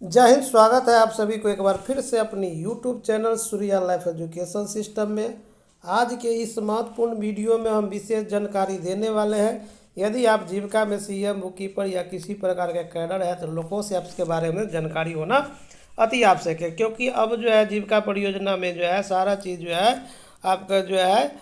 जय हिंद। स्वागत है आप सभी को एक बार फिर से अपनी YouTube channel Surya life education system में। आज के इस महत्वपूर्ण वीडियो में हम विशेष जानकारी देने वाले हैं। यदि आप जीविका में सीएम, बुक कीपर या किसी प्रकार के कैडर है तो लोकोस ऐप्स के बारे में जानकारी होना अति आवश्यक है, क्योंकि अब जो है जीविका परियोजना में जो है सारा चीज़ जो है आपका जो है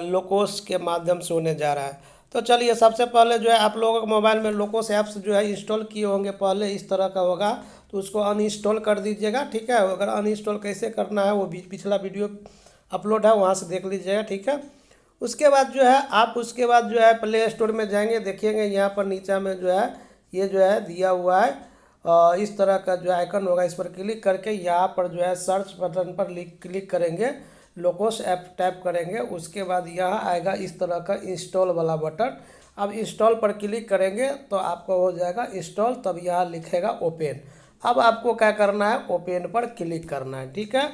लोकोस के माध्यम से होने जा रहा है। तो चलिए, सबसे पहले जो है आप लोगों के मोबाइल में लोकोस ऐप्स जो है इंस्टॉल किए होंगे, पहले इस तरह का होगा तो उसको अनइंस्टॉल कर दीजिएगा। ठीक है, अगर अनइंस्टॉल कैसे करना है वो पिछला वीडियो अपलोड है, वहाँ से देख लीजिएगा। ठीक है, उसके बाद जो है आप उसके बाद जो है प्ले स्टोर में जाएंगे, देखिएगा यहाँ पर नीचे में जो है ये जो है दिया हुआ है इस तरह का जो आइकन होगा, इस पर क्लिक करके यहाँ पर जो है सर्च बटन पर क्लिक करेंगे, लोकोस ऐप टैप करेंगे। उसके बाद यहाँ आएगा इस तरह का इंस्टॉल वाला बटन। अब इंस्टॉल पर क्लिक करेंगे तो आपको हो जाएगा इंस्टॉल, तब यहाँ लिखेगा ओपन। अब आपको क्या करना है, ओपन पर क्लिक करना है। ठीक है,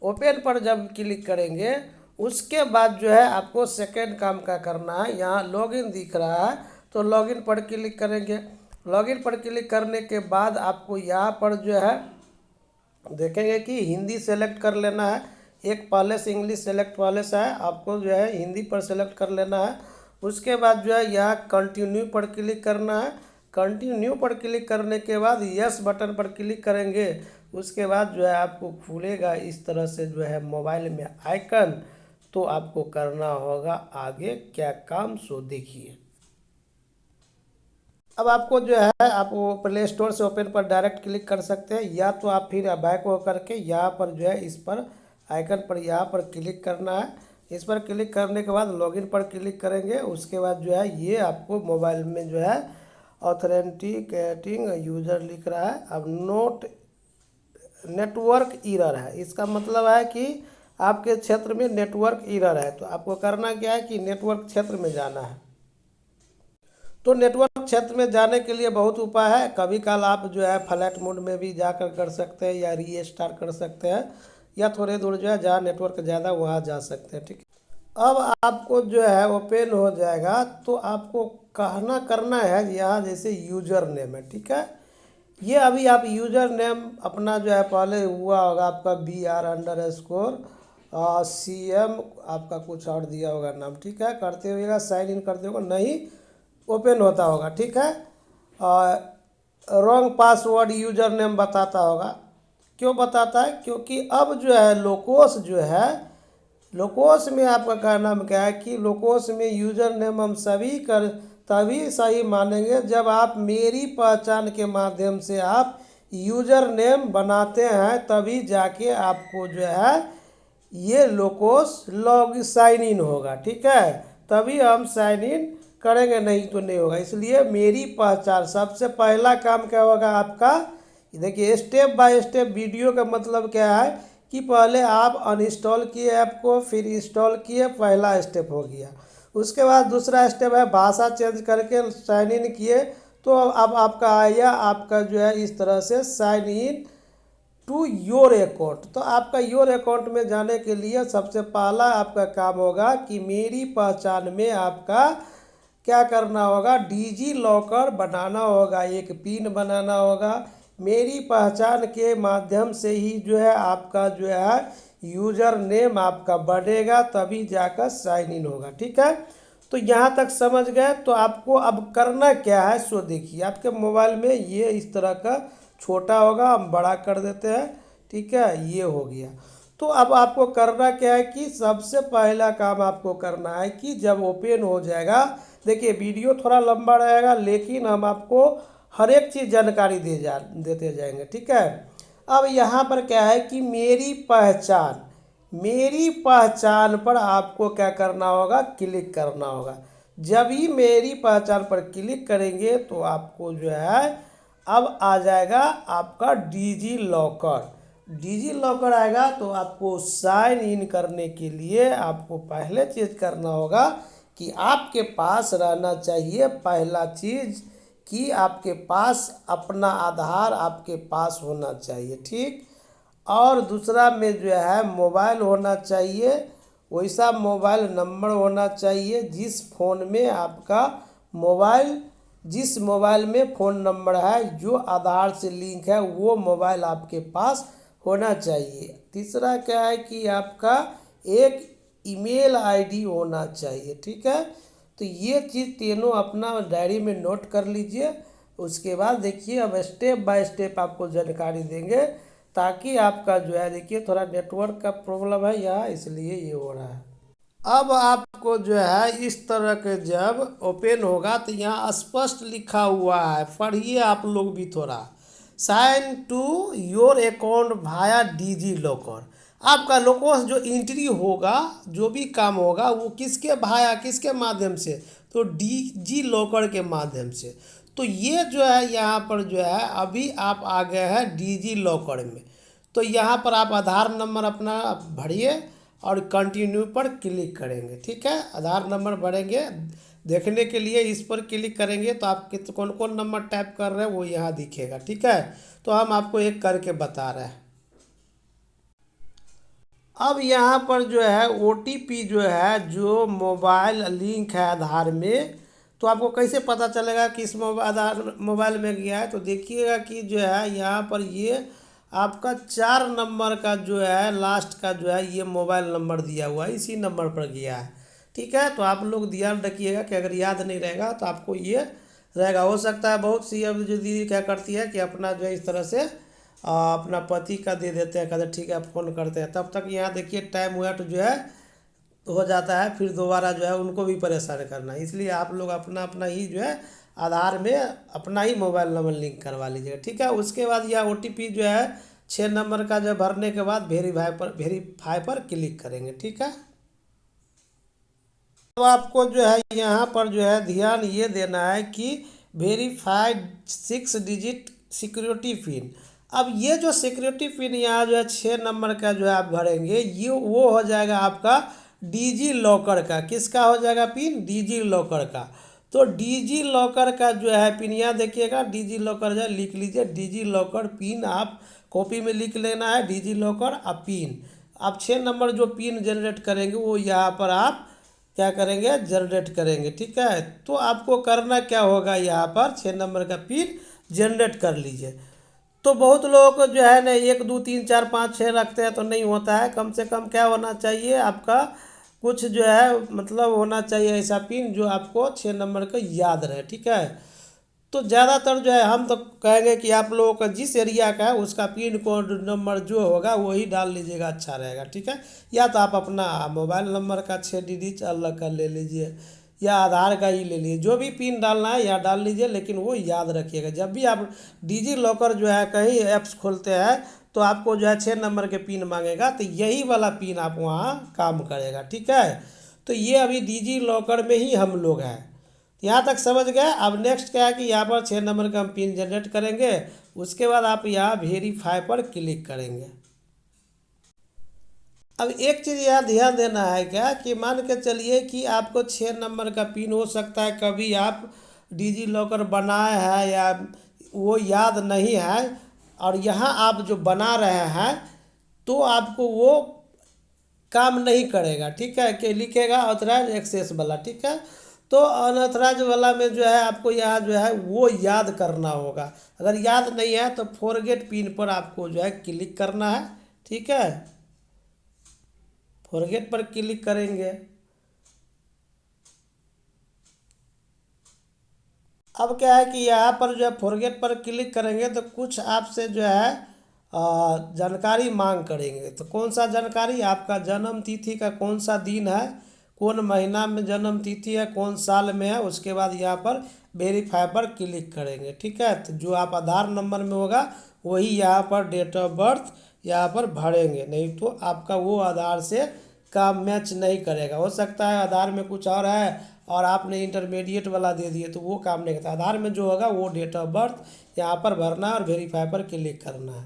ओपन पर जब क्लिक करेंगे उसके बाद जो है आपको सेकेंड काम क्या करना है, यहाँ लॉगिन दिख रहा है तो लॉगिन पर क्लिक करेंगे। लॉगिन पर क्लिक करने के बाद आपको यहाँ पर जो है देखेंगे कि हिंदी सेलेक्ट कर लेना है। एक पहले से इंग्लिश सेलेक्ट पहले से है, आपको जो है हिंदी पर सेलेक्ट कर लेना है। उसके बाद जो है यहाँ कंटिन्यू पर क्लिक करना है। कंटिन्यू पर क्लिक करने के बाद यस बटन पर क्लिक करेंगे। उसके बाद जो है आपको खुलेगा इस तरह से जो है मोबाइल में आइकन। तो आपको करना होगा आगे क्या काम, सो देखिए। अब आपको जो है आप वो प्ले स्टोर से ओपन पर डायरेक्ट क्लिक कर सकते हैं, या तो आप फिर बैक हो करके यहाँ पर जो है इस पर आइकन पर यहाँ पर क्लिक करना है। इस पर क्लिक करने के बाद लॉगिन पर क्लिक करेंगे। उसके बाद जो है ये आपको मोबाइल में जो है ऑथेंटिकेटिंग यूजर लिख रहा है। अब नोट नेटवर्क एरर है, इसका मतलब है कि आपके क्षेत्र में नेटवर्क एरर है। तो आपको करना क्या है कि नेटवर्क क्षेत्र में जाना है। तो नेटवर्क क्षेत्र में जाने के लिए बहुत उपाय है। कभी काल आप जो है फ्लाइट मोड में भी जाकर कर सकते हैं या रीस्टार्ट कर सकते हैं, या थोड़े दूर जो है जहाँ नेटवर्क ज़्यादा वहाँ जा सकते हैं। ठीक है, अब आपको जो है ओपन हो जाएगा तो आपको कहना करना है यहाँ जैसे यूजर नेम है। ठीक है, ये अभी आप यूजर नेम अपना जो है पहले हुआ होगा आपका BR_CM, आपका कुछ और दिया होगा नाम। ठीक है, करते हुएगा साइन इन करते होगा, नहीं ओपन होता होगा। ठीक है, रॉन्ग पासवर्ड यूजर नेम बताता होगा। क्यों बताता है, क्योंकि अब जो है लोकोस जो है लोकोस में आपका क्या नाम क्या है कि लोकोस में यूजर नेम हम सभी कर तभी सही मानेंगे जब आप मेरी पहचान के माध्यम से आप यूजर नेम बनाते हैं, तभी जाके आपको जो है ये लोकोस लॉग साइन इन होगा। ठीक है, तभी हम साइन इन करेंगे, नहीं तो नहीं होगा। इसलिए मेरी पहचान सबसे पहला काम क्या होगा आपका, देखिए स्टेप बाय स्टेप वीडियो का मतलब क्या है कि पहले आप अनइंस्टॉल किए ऐप को, फिर इंस्टॉल किए, पहला स्टेप हो गया। उसके बाद दूसरा स्टेप है भाषा चेंज करके साइन इन किए, तो अब आपका आया आपका जो है इस तरह से sign in to your account. तो आपका योर अकाउंट में जाने के लिए सबसे पहला आपका काम होगा कि मेरी पहचान में आपका क्या करना होगा, डिजी लॉकर बनाना होगा, एक पिन बनाना होगा। मेरी पहचान के माध्यम से ही जो है आपका जो है यूजर नेम आपका बढ़ेगा, तभी जाकर साइन इन होगा। ठीक है, तो यहाँ तक समझ गए। तो आपको अब करना क्या है सो देखिए। आपके मोबाइल में ये इस तरह का छोटा होगा, हम बड़ा कर देते हैं। ठीक है, ये हो गया। तो अब आपको करना क्या है कि सबसे पहला काम आपको करना है कि जब ओपन हो जाएगा, देखिए वीडियो थोड़ा लंबा रहेगा लेकिन हम आपको हर एक चीज़ जानकारी देते जाएंगे। ठीक है, अब यहाँ पर क्या है कि मेरी पहचान पर आपको क्या करना होगा, क्लिक करना होगा। जब ही मेरी पहचान पर क्लिक करेंगे तो आपको जो है अब आ जाएगा आपका डिजी लॉकर आएगा। तो आपको साइन इन करने के लिए आपको पहले चीज़ करना होगा कि आपके पास रहना चाहिए पहला चीज़ कि आपके पास अपना आधार आपके पास होना चाहिए। ठीक, और दूसरा में जो है मोबाइल होना चाहिए, वैसा मोबाइल नंबर होना चाहिए जिस फ़ोन में आपका मोबाइल जिस मोबाइल में फ़ोन नंबर है जो आधार से लिंक है वो मोबाइल आपके पास होना चाहिए। तीसरा क्या है कि आपका एक ईमेल आईडी होना चाहिए, ठीक है। तो ये चीज़ तीनों अपना डायरी में नोट कर लीजिए। उसके बाद देखिए अब स्टेप बाय स्टेप आपको जानकारी देंगे, ताकि आपका जो है देखिए थोड़ा नेटवर्क का प्रॉब्लम है यहाँ, इसलिए ये हो रहा है। अब आपको जो है इस तरह के जब ओपन होगा तो यहाँ स्पष्ट लिखा हुआ है, पढ़िए आप लोग भी थोड़ा। Sign to your account via DigiLocker. आपका लोकोस जो एंट्री होगा, जो भी काम होगा वो किसके भाया किसके माध्यम से, तो डिजी लॉकर के माध्यम से। तो ये जो है यहाँ पर जो है अभी आप आ गए हैं डिजी लॉकर में। तो यहाँ पर आप आधार नंबर अपना भरिए और कंटिन्यू पर क्लिक करेंगे, ठीक है। आधार नंबर भरेंगे, देखने के लिए इस पर क्लिक करेंगे तो आप कौन कौन नंबर टाइप कर रहे हैं वो यहाँ दिखेगा, ठीक है। तो हम आपको एक करके बता रहे हैं। अब यहाँ पर जो है OTP जो है, जो मोबाइल लिंक है आधार में, तो आपको कैसे पता चलेगा कि इस आधार मोबाइल में गया है। तो देखिएगा कि जो है यहाँ पर ये आपका 4 नंबर का जो है लास्ट का जो है ये मोबाइल नंबर दिया हुआ है, इसी नंबर पर गया है, ठीक है। तो आप लोग ध्यान रखिएगा कि अगर याद नहीं रहेगा तो आपको ये रहेगा। हो सकता है बहुत सी अब जो दीदी क्या करती है कि अपना जो है इस तरह से अपना पति का दे देते हैं, कहते ठीक है फ़ोन करते हैं, तब तक यहाँ देखिए टाइम वेट जो है हो जाता है, फिर दोबारा जो है उनको भी परेशान करना है। इसलिए आप लोग अपना अपना ही जो है आधार में अपना ही मोबाइल नंबर लिंक करवा लीजिएगा, ठीक है। उसके बाद यह OTP जो है 6 नंबर का जो भरने के बाद वेरीफाई पर क्लिक करेंगे, ठीक है। तो आपको जो है यहाँ पर जो है ध्यान ये देना है कि वेरीफाइड 6 डिजिट सिक्योरिटी पिन। अब ये जो सिक्योरिटी पिन यहाँ जो है 6 नंबर का जो है आप भरेंगे, ये वो हो जाएगा आपका डिजी लॉकर का। किसका हो जाएगा पिन? डिजी लॉकर का। तो डिजी लॉकर का जो है पिन यहाँ देखिएगा, डिजी लॉकर जो है लिख लीजिए, डिजी लॉकर पिन आप कॉपी में लिख लेना है, डिजी लॉकर और पिन। आप 6 नंबर जो पिन जनरेट करेंगे वो यहाँ पर आप क्या करेंगे, जनरेट करेंगे, ठीक है। तो आपको करना क्या होगा, यहाँ पर 6 नंबर का पिन जनरेट कर लीजिए। तो बहुत लोगों को जो है ना 1 2 3 4 5 6 रखते हैं तो नहीं होता है। कम से कम क्या होना चाहिए आपका, कुछ जो है मतलब होना चाहिए ऐसा पिन जो आपको 6 नंबर का याद रहे, ठीक है। तो ज़्यादातर जो है हम तो कहेंगे कि आप लोगों का जिस एरिया का है उसका पिन कोड नंबर जो होगा वही डाल लीजिएगा, अच्छा रहेगा, ठीक है। या तो आप अपना मोबाइल नंबर का 6 डिजिट अलग का ले लीजिए, या आधार का ही ले लीजिए, जो भी पिन डालना है या डाल लीजिए, लेकिन वो याद रखिएगा। जब भी आप डिजी लॉकर जो है कहीं ऐप्स खोलते हैं तो आपको जो है 6 नंबर के पिन मांगेगा, तो यही वाला पिन आप वहाँ काम करेगा, ठीक है। तो ये अभी डिजी लॉकर में ही हम लोग हैं, यहाँ तक समझ गए। अब नेक्स्ट क्या है कि यहाँ पर 6 नंबर का हम पिन जनरेट करेंगे, उसके बाद आप यहाँ वेरीफाई पर क्लिक करेंगे। अब एक चीज़ यहाँ ध्यान देना है क्या कि मान के चलिए कि आपको 6 नंबर का पिन हो सकता है कभी आप डिजी लॉकर बनाए हैं या वो याद नहीं है, और यहाँ आप जो बना रहे हैं तो आपको वो काम नहीं करेगा, ठीक है। कि लिखेगा ऑथराइज एक्सेस वाला, ठीक है। तो अनऑथराइज वाला में जो है आपको यहाँ जो है वो याद करना होगा। अगर याद नहीं है तो फॉरगेट पिन पर आपको जो है क्लिक करना है, ठीक है। फॉरगेट पर क्लिक करेंगे। अब क्या है कि यहाँ पर जो है फॉरगेट पर क्लिक करेंगे तो कुछ आपसे जो है जानकारी मांग करेंगे। तो कौन सा जानकारी, आपका जन्म तिथि का कौन सा दिन है, कौन महीना में जन्म तिथि है, कौन साल में है। उसके बाद यहाँ पर वेरीफाई पर क्लिक करेंगे, ठीक है। तो जो आप आधार नंबर में होगा वही यहाँ पर डेट ऑफ बर्थ यहाँ पर भरेंगे, नहीं तो आपका वो आधार से काम मैच नहीं करेगा। हो सकता है आधार में कुछ और है और आपने इंटरमीडिएट वाला दे दिए तो वो काम नहीं करता। आधार में जो होगा वो डेट ऑफ बर्थ यहाँ पर भरना है और वेरीफाई पर क्लिक करना है।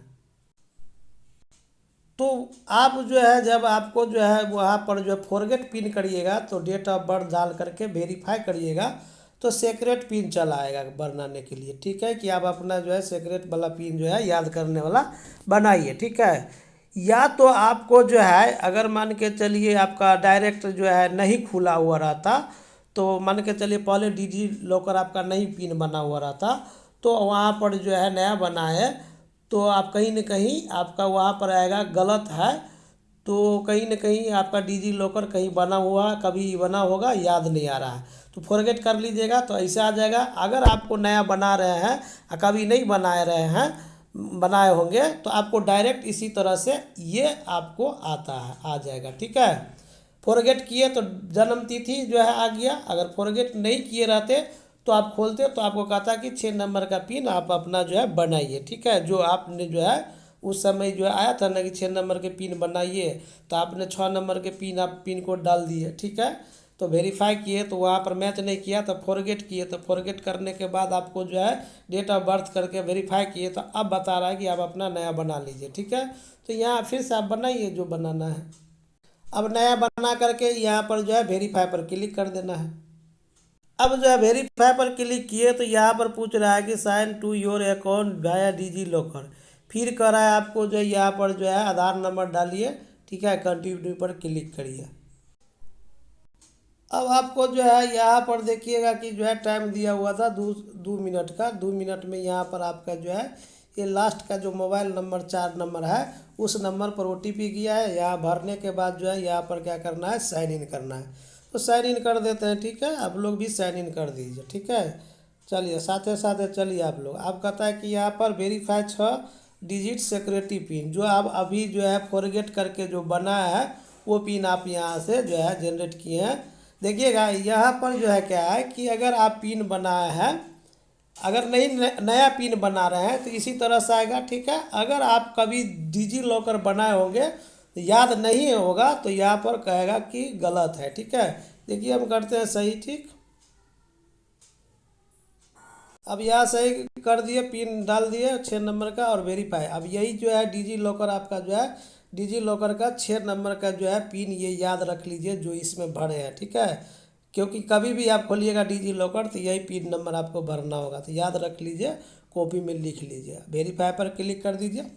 तो आप जो है जब आपको जो है वहाँ पर जो है फॉरगेट पिन करिएगा तो डेट ऑफ बर्थ डाल करके वेरीफाई करिएगा तो सेक्रेट पिन चला आएगा बनाने के लिए, ठीक है। कि आप अपना जो है सेक्रेट वाला पिन जो है याद करने वाला बनाइए, ठीक है। या तो आपको जो है अगर मान के चलिए आपका डायरेक्ट जो है नहीं खुला हुआ रहता तो मान के चलिए पहले डिजी लॉकर आपका नहीं पिन बना हुआ रहता, तो वहाँ पर जो है नया बना है, तो आप कहीं न कहीं आपका वहाँ पर आएगा गलत है, तो कहीं न कहीं आपका डिजी लॉकर कहीं बना हुआ कभी बना होगा, याद नहीं आ रहा है, तो फॉरगेट कर लीजिएगा तो ऐसा आ जाएगा। अगर आपको नया बना रहे हैं और कभी नहीं बनाए रहे हैं, बनाए होंगे, तो आपको डायरेक्ट इसी तरह से ये आपको आता है, आ जाएगा। ठीक है, फॉरगेट किए तो जन्म तिथि जो है आ गया। अगर फॉरगेट नहीं किए रहते तो आप खोलते तो आपको कहता कि 6 नंबर का पिन आप अपना जो है बनाइए। ठीक है, जो आपने जो है उस समय जो है आया था ना कि 6 नंबर के पिन बनाइए, तो आपने 6 नंबर के पिन आप पिन कोड डाल दिए। ठीक है, तो वेरीफाई किए तो वहाँ पर मैच नहीं किया, तो फॉरगेट किए, तो फॉरगेट करने के बाद आपको जो है डेट ऑफ बर्थ करके वेरीफाई किए, तो अब बता रहा है कि आप अपना नया बना लीजिए। ठीक है, तो यहाँ फिर से आप बनाइए जो बनाना है। अब नया बना करके यहाँ पर जो है वेरीफाई पर क्लिक कर देना है। अब जो है वेरीफाई पर क्लिक किए तो यहाँ पर पूछ रहा है कि sign to your account via DigiLocker, फिर कह रहा है आपको जो है यहाँ पर जो है आधार नंबर डालिए। ठीक है, कंटिन्यू पर क्लिक करिए। अब आपको जो है यहाँ पर देखिएगा कि जो है टाइम दिया हुआ था 2 मिनट का। 2 मिनट में यहाँ पर आपका जो है ये लास्ट का जो मोबाइल नंबर 4 नंबर है, उस नंबर पर OTP गया है। यहाँ भरने के बाद जो है यहाँ पर क्या करना है, साइन इन करना है, तो साइन इन कर देते हैं। ठीक है, आप लोग भी साइन इन कर दीजिए। ठीक है, चलिए साथ साथ चलिए आप लोग। आप कहता है कि यहाँ पर वेरीफाई 6 डिजिट सिक्योरिटी पिन, जो आप अभी जो है फॉरगेट करके जो बनाया है वो पिन आप यहाँ से जो है जनरेट किए हैं। देखिएगा यहाँ पर जो है क्या है कि अगर आप पिन बनाए हैं, अगर नहीं नया पिन बना रहे हैं तो इसी तरह से आएगा। ठीक है, अगर आप कभी डिजी लॉकर बनाए होंगे तो याद नहीं होगा तो यहाँ पर कहेगा कि गलत है। ठीक है, देखिए हम करते हैं सही। ठीक, अब यहाँ सही कर दिए, पिन डाल दिए 6 नंबर का और वेरीफाई। अब यही जो है डिजी लॉकर आपका जो है डिजी लॉकर का 6 नंबर का जो है पिन ये याद रख लीजिए जो इसमें भरे हैं। ठीक है, क्योंकि कभी भी आप खोलिएगा डिजी लॉकर तो यही पिन नंबर आपको भरना होगा, तो याद रख लीजिए, कॉपी में लिख लीजिए। वेरीफाई पर क्लिक कर दीजिए।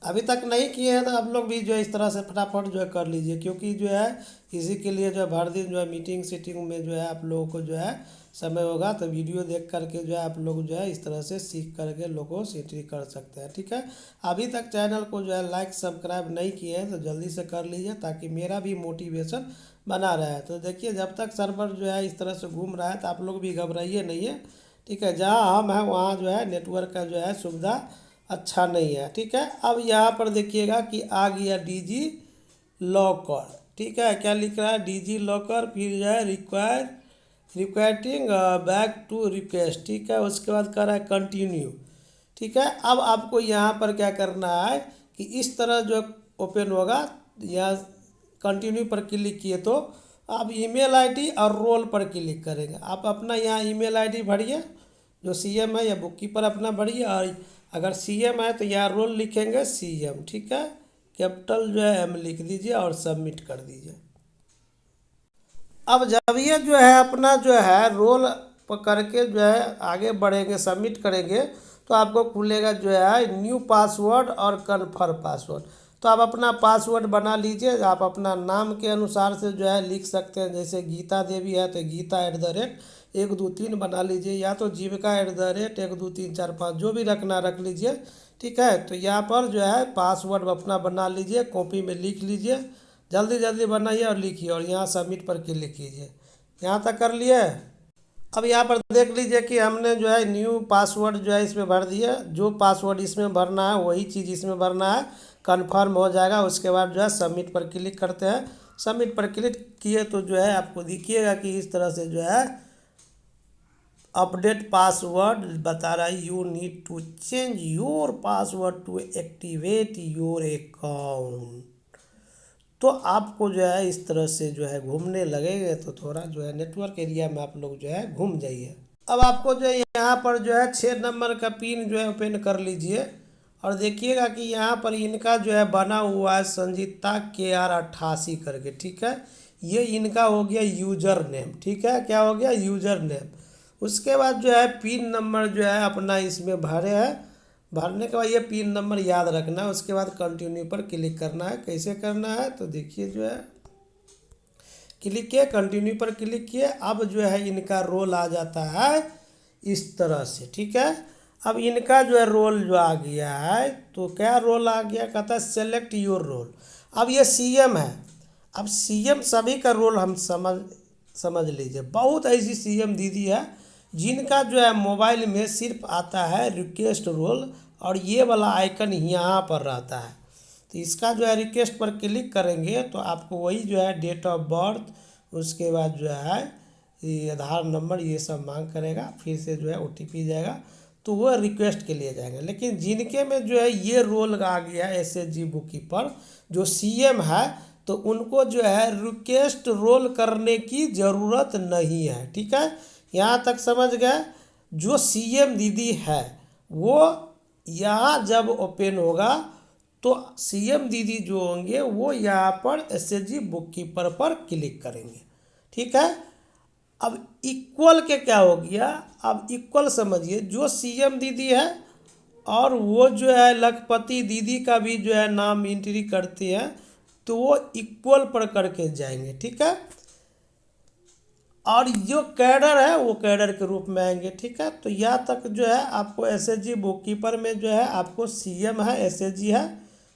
अभी तक नहीं किए हैं तो आप लोग भी जो है इस तरह से फटाफट जो है कर लीजिए, क्योंकि जो है इसी के लिए जो है भर दिन जो है मीटिंग सीटिंग में जो है आप लोगों को जो है समय होगा, तो वीडियो देख करके जो है आप लोग जो है इस तरह से सीख करके लोगों सीटिंग कर सकते हैं। ठीक है, अभी तक चैनल को जो है लाइक सब्सक्राइब नहीं किए हैं तो जल्दी से कर लीजिए, ताकि मेरा भी मोटिवेशन बना रहे। तो देखिए जब तक सर्वर जो है इस तरह से घूम रहा है तो आप लोग भी घबराइए नहीं है। ठीक है, जहाँ हम हैं वहाँ जो है नेटवर्क का जो है सुविधा अच्छा नहीं है। ठीक है, अब यहाँ पर देखिएगा कि आ गया डिजी लॉकर। ठीक है, क्या लिख रहा है, डिजी लॉकर, फिर जो है रिक्वायरिंग बैक टू रिक्वेस्ट। ठीक है, उसके बाद कर रहा है कंटिन्यू। ठीक है, अब आपको यहाँ पर क्या करना है कि इस तरह जो ओपन होगा, यहाँ कंटिन्यू पर क्लिक किए तो आप ईमेल आईडी और रोल पर क्लिक करेंगे। आप अपना यहाँ ईमेल आईडी भरिए जो CM है, या बुक कीपर अपना भरिए, और अगर CM है तो यहाँ रोल लिखेंगे CM। ठीक है, कैपिटल जो है M लिख दीजिए और सबमिट कर दीजिए। अब जब ये जो है अपना जो है रोल करके जो है आगे बढ़ेंगे, सबमिट करेंगे, तो आपको खुलेगा जो है न्यू पासवर्ड और कन्फर्म पासवर्ड। तो आप अपना पासवर्ड बना लीजिए, आप अपना नाम के अनुसार से जो है लिख सकते हैं। जैसे गीता देवी है तो गीता @123 बना लीजिए, या तो जीविका @12345 जो भी रखना रख लीजिए। ठीक है, तो यहाँ पर जो है पासवर्ड अपना बना लीजिए, कॉपी में लिख लीजिए, जल्दी जल्दी बनाइए और लिखिए, और यहाँ सबमिट पर क्लिक कीजिए। यहाँ तक कर लिए। अब यहाँ पर देख लीजिए कि हमने जो है न्यू पासवर्ड जो है इसमें भर दिया, जो पासवर्ड इसमें भरना है वही चीज़ इसमें भरना है, कन्फर्म हो जाएगा। उसके बाद जो है सबमिट पर क्लिक करते हैं। सबमिट पर क्लिक किए तो जो है आपको दिखिएगा कि इस तरह से जो है अपडेट पासवर्ड बता रहा है, you need to change your password to activate your account. तो आपको जो है इस तरह से जो है घूमने लगेंगे, तो थोड़ा जो है नेटवर्क एरिया में आप लोग जो है घूम जाइए। अब आपको जो है यहाँ पर जो है 6 नंबर का पिन जो है ओपन कर लीजिए, और देखिएगा कि यहाँ पर इनका जो है बना हुआ है संजीता KR88 करके। ठीक है, ये इनका हो गया यूजर नेम। ठीक है, क्या हो गया, यूजर नेम। उसके बाद जो है पिन नंबर जो है अपना इसमें भरे है, भरने के बाद ये पिन नंबर याद रखना है। उसके बाद कंटिन्यू पर क्लिक करना है। कैसे करना है तो देखिए जो है क्लिक किए, कंटिन्यू पर क्लिक किए। अब जो है इनका रोल आ जाता है इस तरह से, ठीक है। अब इनका जो है रोल जो आ गया है, तो क्या रोल आ गया, कहता है सेलेक्ट योर रोल। अब ये सीएम है। अब सीएम सभी का रोल हम समझ लीजिए। बहुत ऐसी सीएम दीदी है जिनका जो है मोबाइल में सिर्फ आता है रिक्वेस्ट रोल, और ये वाला आइकन यहाँ पर रहता है। तो इसका जो है रिक्वेस्ट पर क्लिक करेंगे तो आपको वही जो है डेट ऑफ बर्थ, उसके बाद जो है ये आधार नंबर, ये सब मांग करेगा। फिर से जो है ओटीपी जाएगा, तो वो रिक्वेस्ट के लिए जाएगा। लेकिन जिनके में जो है ये रोल आ गया है एसएचजी बुक कीपर, जो सीएम है, तो उनको जो है रिक्वेस्ट रोल करने की ज़रूरत नहीं है, ठीक है। यहाँ तक समझ गए। जो सीएम दीदी है वो यहाँ जब ओपन होगा तो सीएम दीदी जो होंगे वो यहाँ पर एसएचजी बुक कीपर पर क्लिक करेंगे, ठीक है। अब इक्वल के क्या हो गया, अब इक्वल समझिए, जो सीएम दीदी है और वो जो है लखपति दीदी का भी जो है नाम एंट्री करती है, तो वो इक्वल पर करके जाएंगे, ठीक है। और जो कैडर है वो कैडर के रूप में आएंगे, ठीक है। तो यहाँ तक जो है आपको एसएचजी बुक कीपर में जो है आपको सीएम है, एसएचजी है,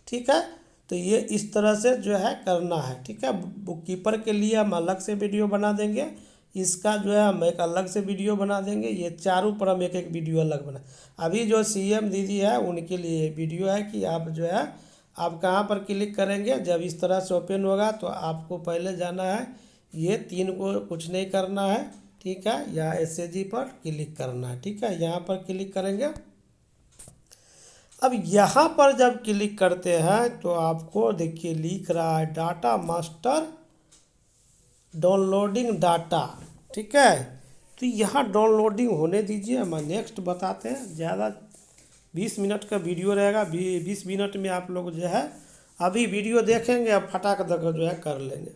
ठीक है। तो ये इस तरह से जो है करना है, ठीक है। बुक कीपर के लिए हम अलग से वीडियो बना देंगे, इसका जो है हम एक अलग से वीडियो बना देंगे। ये चारों पर हम एक एक वीडियो अलग बना। अभी जो सीएम दीदी है उनके लिए वीडियो है कि आप जो है आप कहाँ पर क्लिक करेंगे। जब इस तरह से ओपन होगा तो आपको पहले जाना है, ये तीन को कुछ नहीं करना है, ठीक है। या एसएचजी पर क्लिक करना है, ठीक है। यहाँ पर क्लिक करेंगे। अब यहाँ पर जब क्लिक करते हैं तो आपको देखिए लिख रहा है डाटा मास्टर डाउनलोडिंग डाटा, ठीक है। तो यहाँ डाउनलोडिंग होने दीजिए, हम नेक्स्ट बताते हैं। ज़्यादा 20 मिनट का वीडियो रहेगा, 20 मिनट में आप लोग जो है अभी वीडियो देखेंगे, अब फटाक दक जो है कर लेंगे।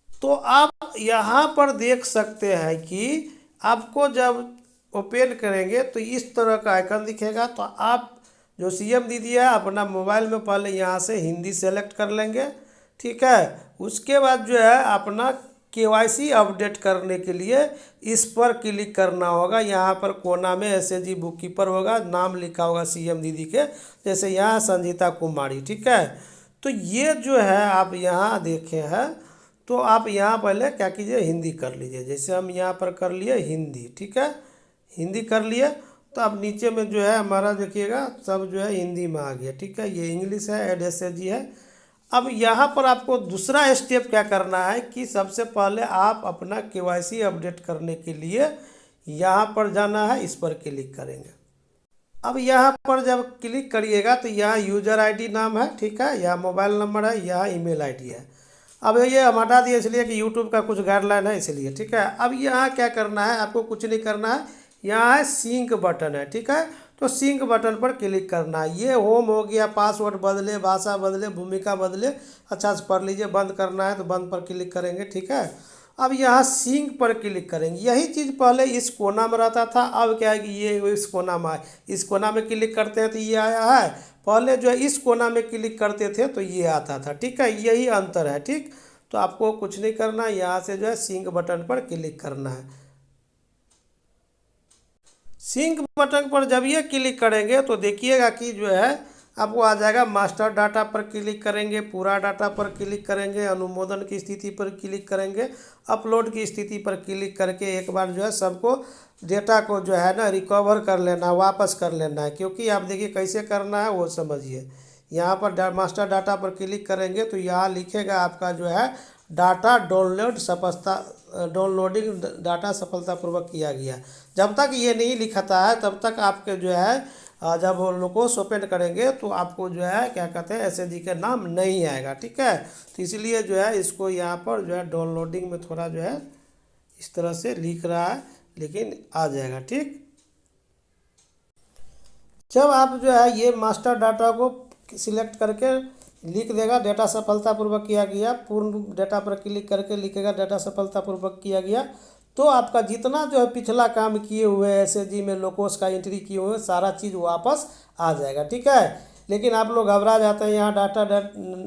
तो आप यहाँ पर देख सकते हैं कि आपको जब ओपन करेंगे तो इस तरह का आइकन दिखेगा। तो आप जो सीएम दीदी है अपना मोबाइल में पहले यहाँ से हिंदी सेलेक्ट कर लेंगे, ठीक है। उसके बाद जो है अपना केवाईसी अपडेट करने के लिए इस पर क्लिक करना होगा। यहाँ पर कोना में एसएचजी बुक कीपर होगा, नाम लिखा होगा सीएम दीदी के, जैसे यहाँ संजीता कुमारी, ठीक है। तो ये जो है आप यहाँ देखे हैं, तो आप यहाँ पहले क्या कीजिए, हिंदी कर लीजिए। जैसे हम यहाँ पर कर लिए हिंदी, ठीक है, हिंदी कर लिए। तो अब नीचे में जो है हमारा देखिएगा सब जो है हिंदी में आ गया, ठीक है। ये इंग्लिश है, ऐड एसएचजी है। अब यहाँ पर आपको दूसरा स्टेप क्या करना है कि सबसे पहले आप अपना केवाईसी अपडेट करने के लिए यहाँ पर जाना है, इस पर क्लिक करेंगे। अब यहाँ पर जब क्लिक करिएगा तो यहाँ यूजर आईडी नाम है, ठीक है, यहाँ मोबाइल नंबर है, यहाँ ईमेल आईडी है। अब ये हम हटा दिए इसलिए कि यूट्यूब का कुछ गाइडलाइन है इसलिए, ठीक है। अब यहाँ क्या करना है, आपको कुछ नहीं करना है, यहाँ है सिंक बटन है, ठीक है। तो सिंक बटन पर क्लिक करना है। ये होम हो गया, पासवर्ड बदले, भाषा बदले, भूमिका बदले, अच्छा से पढ़ लीजिए। बंद करना है तो बंद पर क्लिक करेंगे, ठीक है। अब यहाँ सिंक पर क्लिक करेंगे। यही चीज़ पहले इस कोना में रहता था, अब क्या है कि ये इस कोना में आए। इस कोना में क्लिक करते हैं तो ये आया है, पहले जो है इस कोना में क्लिक करते थे तो ये आता था, ठीक है। यही अंतर है, ठीक। तो आपको कुछ नहीं करना है, यहाँ से जो है सिंक बटन पर क्लिक करना है। सिंक बटन पर जब ये क्लिक करेंगे तो देखिएगा कि जो है आपको आ जाएगा मास्टर डाटा पर क्लिक करेंगे, पूरा डाटा पर क्लिक करेंगे, अनुमोदन की स्थिति पर क्लिक करेंगे, अपलोड की स्थिति पर क्लिक करके एक बार जो है सबको डेटा को जो है ना रिकवर कर लेना है, वापस कर लेना है। क्योंकि आप देखिए कैसे करना है वो समझिए। यहाँ पर मास्टर डाटा पर क्लिक करेंगे तो यहाँ लिखेगा आपका जो है डाटा डाउनलोडिंग डाटा सफलतापूर्वक किया गया। जब तक ये नहीं लिखता है तब तक आपके जो है जब लोकोस ओपन करेंगे तो आपको जो है क्या कहते हैं एसएचजी का नाम नहीं आएगा, ठीक है। तो इसलिए जो है इसको यहाँ पर जो है डाउनलोडिंग में थोड़ा जो है इस तरह से लिख रहा है, लेकिन आ जाएगा, ठीक। जब आप जो है ये मास्टर डाटा को सिलेक्ट करके लिख देगा डेटा सफलतापूर्वक किया गया, पूर्ण डेटा पर क्लिक करके लिखेगा डेटा सफलतापूर्वक किया गया, तो आपका जितना जो है पिछला काम किए हुए एसएचजी में लोकोस का एंट्री किए हुए सारा चीज़ वापस आ जाएगा, ठीक है। लेकिन आप लोग घबरा जाते हैं, यहाँ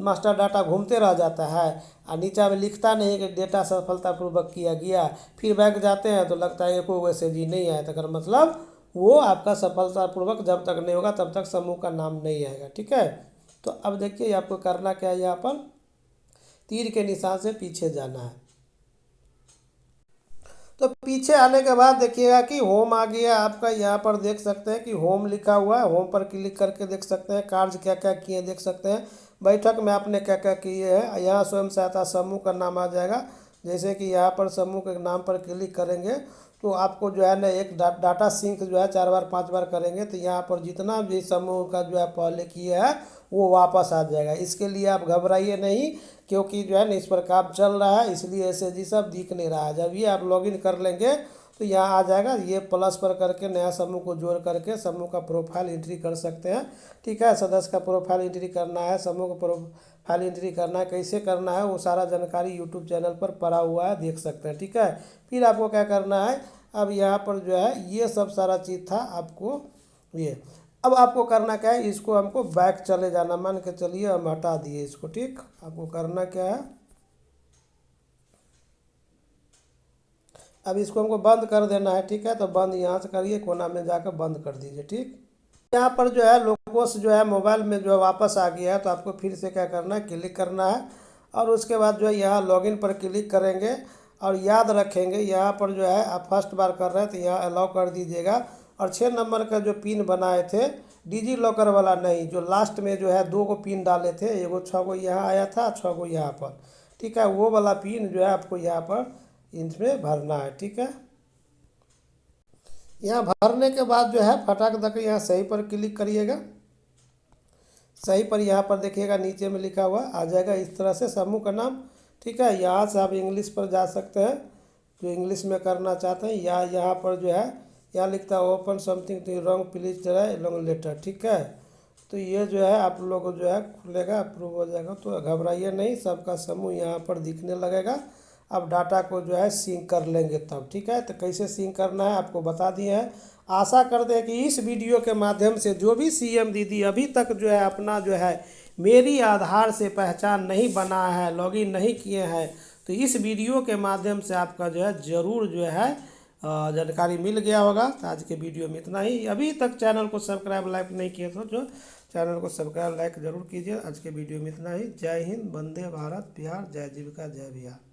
मास्टर डाटा घूमते रह जाता है और नीचा में लिखता नहीं कि डेटा सफलतापूर्वक किया गया। फिर बैक जाते हैं तो लगता है कोई मैसेज ही नहीं आया, तो अगर मतलब वो आपका सफलतापूर्वक जब तक नहीं होगा तब तक समूह का नाम नहीं आएगा। ठीक है, तो अब देखिए आपको करना क्या है, यहाँ पर तीर के निशान से पीछे जाना है। तो पीछे आने के बाद देखिएगा कि होम आ गया आपका। यहाँ पर देख सकते हैं कि होम लिखा हुआ है, होम पर क्लिक करके देख सकते हैं कार्य क्या क्या किए देख सकते हैं। बैठक में आपने क्या क्या किए हैं, यहाँ स्वयं सहायता समूह का नाम आ जाएगा। जैसे कि यहाँ पर समूह के नाम पर क्लिक करेंगे तो आपको जो है ना एक डाटा सिंक जो है 4 बार 5 बार करेंगे तो यहाँ पर जितना भी समूह का जो है पहले किए है वो वापस आ जाएगा। इसके लिए आप घबराइए नहीं, क्योंकि जो है ना इस पर काम चल रहा है, इसलिए SHG सब दिख नहीं रहा है। जब ये आप लॉगिन कर लेंगे तो यहाँ आ जाएगा, ये प्लस पर करके नया समूह को जोड़ करके समूह का प्रोफाइल एंट्री कर सकते हैं। ठीक है, सदस्य का प्रोफाइल एंट्री करना है, समूह का प्रोफाइल एंट्री करना है, कैसे करना है वो सारा जानकारी यूट्यूब चैनल पर पड़ा हुआ है, देख सकते हैं। ठीक है, फिर आपको क्या करना है, अब यहाँ पर जो है ये सब सारा चीज़ था आपको ये। अब आपको करना क्या है, इसको हमको बैक चले जाना, मान के चलिए हम हटा दिए इसको। ठीक, आपको करना क्या है, अब इसको हमको बंद कर देना है। ठीक है, तो बंद यहाँ से करिए, कोना में जाकर बंद कर दीजिए। ठीक, यहाँ पर जो है लोगोस जो है मोबाइल में जो है वापस आ गया है, तो आपको फिर से क्या करना है, क्लिक करना है और उसके बाद जो है यहाँ लॉगिन पर क्लिक करेंगे और याद रखेंगे यहाँ पर जो है आप फर्स्ट बार कर रहे हैं तो यहाँ अलाउ कर दीजिएगा। और 6 नंबर का जो पिन बनाए थे डिजी लॉकर वाला नहीं, जो लास्ट में जो है 2 को पिन डाले थे, एगो 6 को यहाँ आया था, 6 को यहाँ पर। ठीक है, वो वाला पिन जो है आपको यहाँ पर इसमें भरना है। ठीक है, यहाँ भरने के बाद जो है फटाक दक यहाँ सही पर क्लिक करिएगा। सही पर यहाँ पर देखिएगा नीचे में लिखा हुआ आ जाएगा इस तरह से समूह का नाम। ठीक है, यहाँ से आप इंग्लिश पर जा सकते हैं, जो इंग्लिश में करना चाहते हैं, या यहाँ पर जो है यहाँ लिखता है open something to wrong please try long letter. ठीक है, तो ये जो है आप लोग जो है खुलेगा, अप्रूव हो जाएगा। तो घबराइए नहीं, सबका समूह यहाँ पर दिखने लगेगा। अब डाटा को जो है सिंक कर लेंगे तब। ठीक है, तो कैसे सिंक करना है आपको बता दिए हैं। आशा करते हैं कि इस वीडियो के माध्यम से जो भी CM दीदी अभी तक जो है अपना जो है मेरी आधार से पहचान नहीं बना है, लॉगिन नहीं किए हैं, तो इस वीडियो के माध्यम से आपका जो है ज़रूर जो है जानकारी मिल गया होगा। तो आज के वीडियो में इतना ही। अभी तक चैनल को सब्सक्राइब लाइक नहीं किए तो जो चैनल को सब्सक्राइब लाइक ज़रूर कीजिए। आज के वीडियो में इतना ही। जय हिंद, वंदे भारत, बिहार, जय जीविका, जय बिहार।